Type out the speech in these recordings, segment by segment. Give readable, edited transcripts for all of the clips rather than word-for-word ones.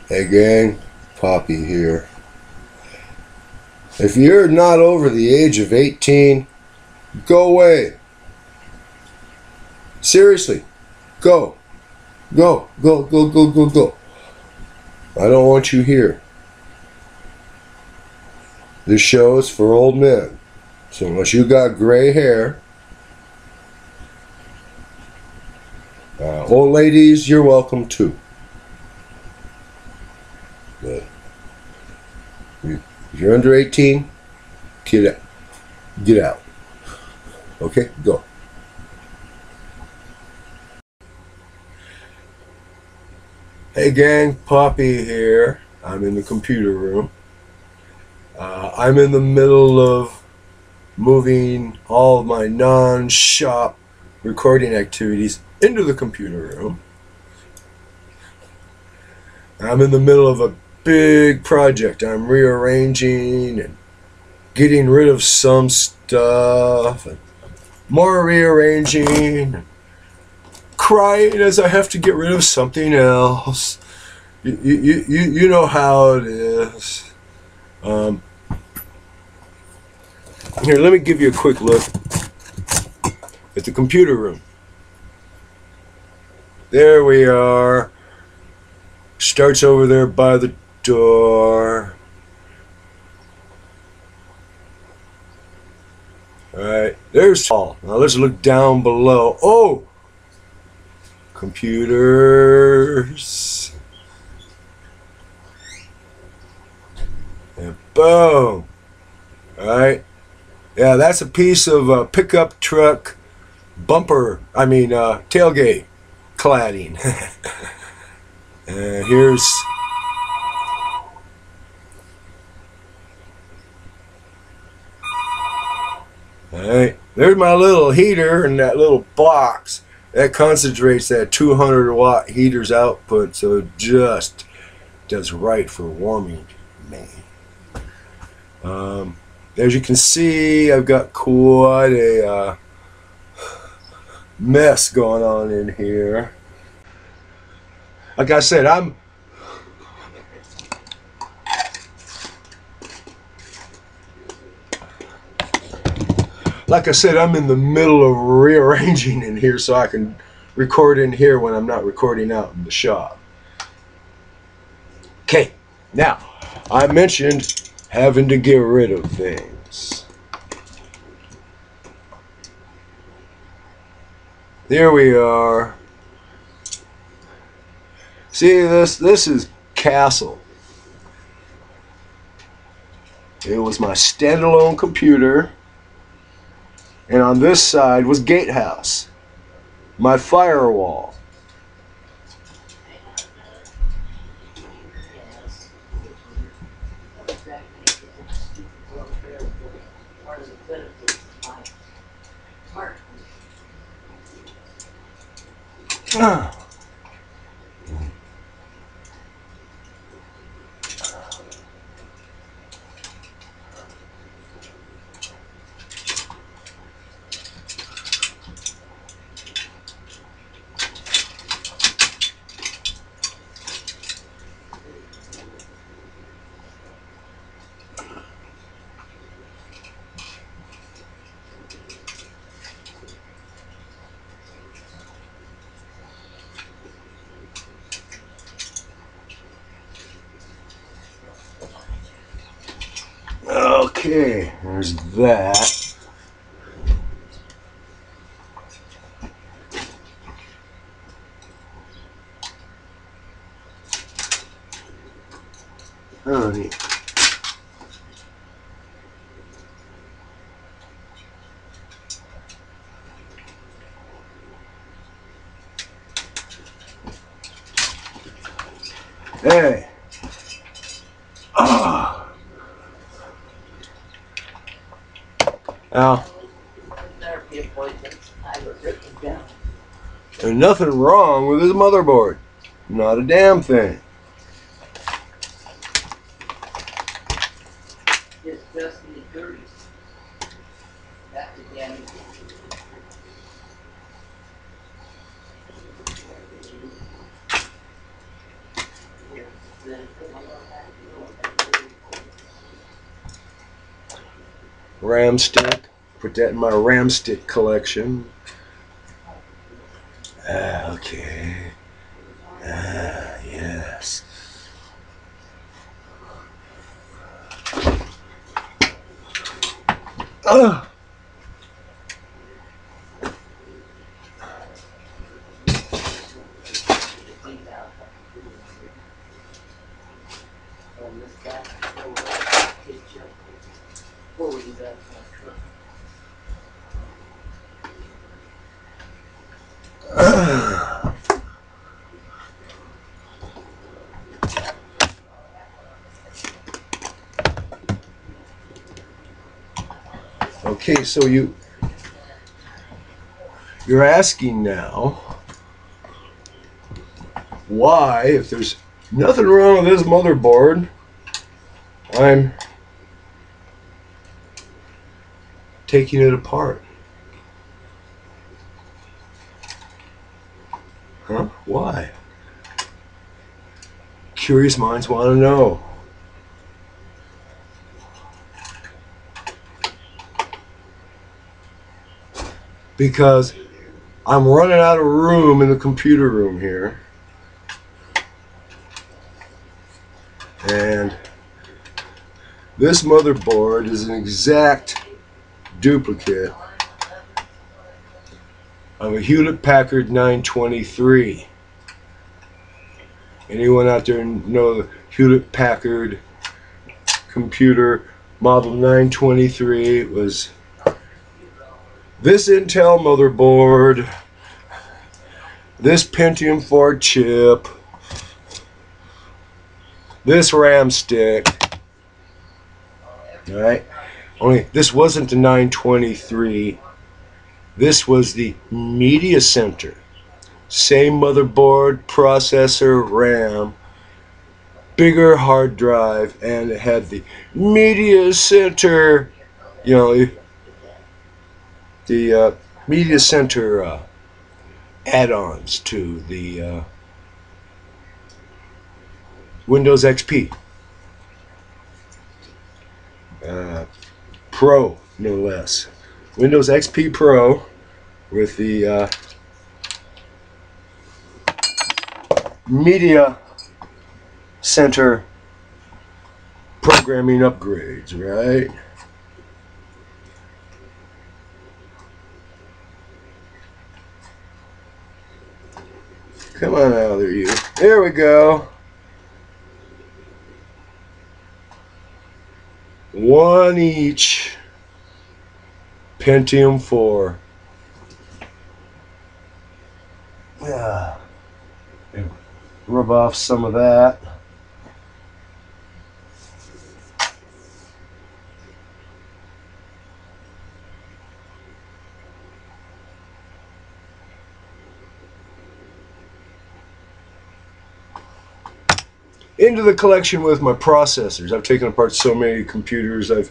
Hey gang, Poppy here. If you're not over the age of 18, go away. Seriously, go. Go, go, go, go, go, go. I don't want you here. This show is for old men. So unless you got gray hair, old ladies, you're welcome too. But if you're under 18, get out. Get out. Okay, go. Hey gang, Poppy here. I'm in the computer room. I'm in the middle of moving all of my non-shop recording activities into the computer room. I'm in the middle of a big project. I'm rearranging and getting rid of some stuff and more rearranging and crying as I have to get rid of something else. You know how it is. Here, let me give you a quick look at the computer room. There we are. Starts over there by the door. Alright, there's all. Now let's look down below. Oh! Computers. And boom! Alright. Yeah, that's a piece of pickup truck bumper, tailgate cladding. And here's alright, there's my little heater in that little box that concentrates that 200-watt heater's output, so it just does right for warming me. As you can see, I've got quite a mess going on in here. Like I said, I'm in the middle of rearranging in here so I can record in here when I'm not recording out in the shop. Okay, now, I mentioned having to get rid of things. There we are. See, this is Castle. It was my standalone computer. And on this side was Gatehouse, my firewall. Okay, there's that. Honey. Hey. Now, there's nothing wrong with his motherboard. Not a damn thing. RAM stick. Put that in my RAM stick collection. Okay. Yes. Ugh. Okay, so you're asking now why, if there's nothing wrong with this motherboard, I'm taking it apart. Huh? Why? Curious minds want to know. Because I'm running out of room in the computer room here. And this motherboard is an exact duplicate of a Hewlett-Packard 923. Anyone out there know the Hewlett-Packard computer model 923? It was this Intel motherboard, this Pentium 4 chip, this RAM stick. Alright? Only this wasn't the 923. This was the media center. Same motherboard, processor, RAM, bigger hard drive, and it had the media center, you know, the media center add-ons to the Windows XP. Pro, no less. Windows XP Pro with the media center programming upgrades, right? Come on out there, you. There we go. One each. Pentium 4. Yeah. Rub off some of that. Into the collection with my processors. I've taken apart so many computers. I've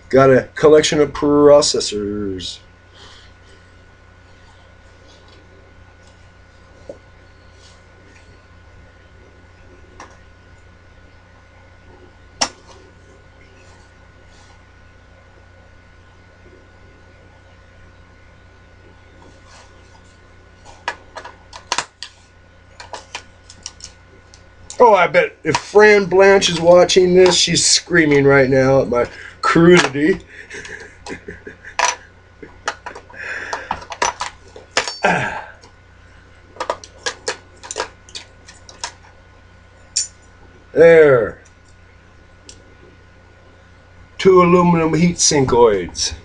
got a collection of processors. Oh, I bet if Fran Blanche is watching this, she's screaming right now at my crudity. There. 2 aluminum heat sinkoids.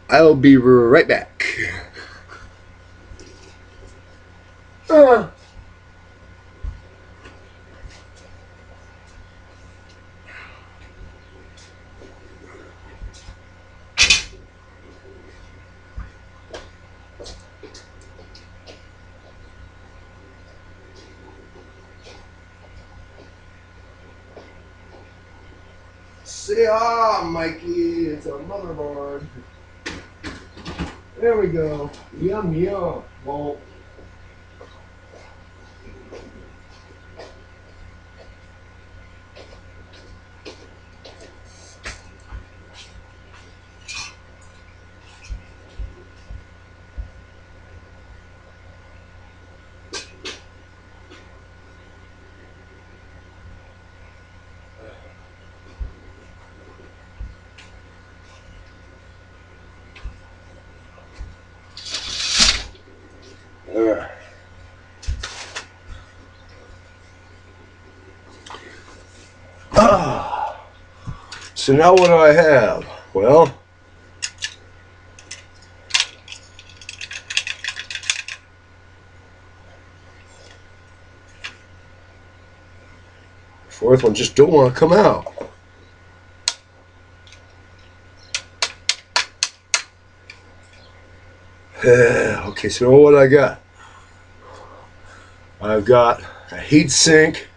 I'll be right back. Say ah, Mikey, it's a motherboard. There we go. Yum, yum. Well, there. So now what do I have? Well, fourth one just don't want to come out. Okay, so what I got? I've got a heat sink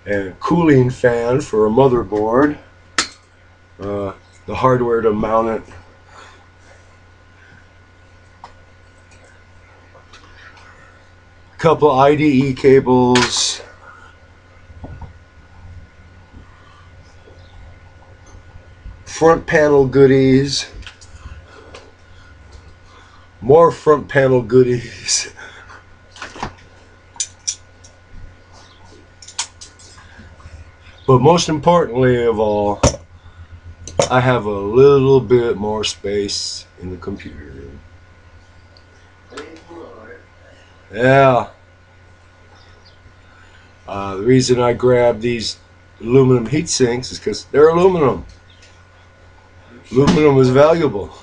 and a cooling fan for a motherboard. The hardware to mount it. A couple IDE cables. Front panel goodies. More front panel goodies. But most importantly of all, I have a little bit more space in the computer. Yeah. The reason I grabbed these aluminum heat sinks is because they're aluminum. Aluminum is valuable.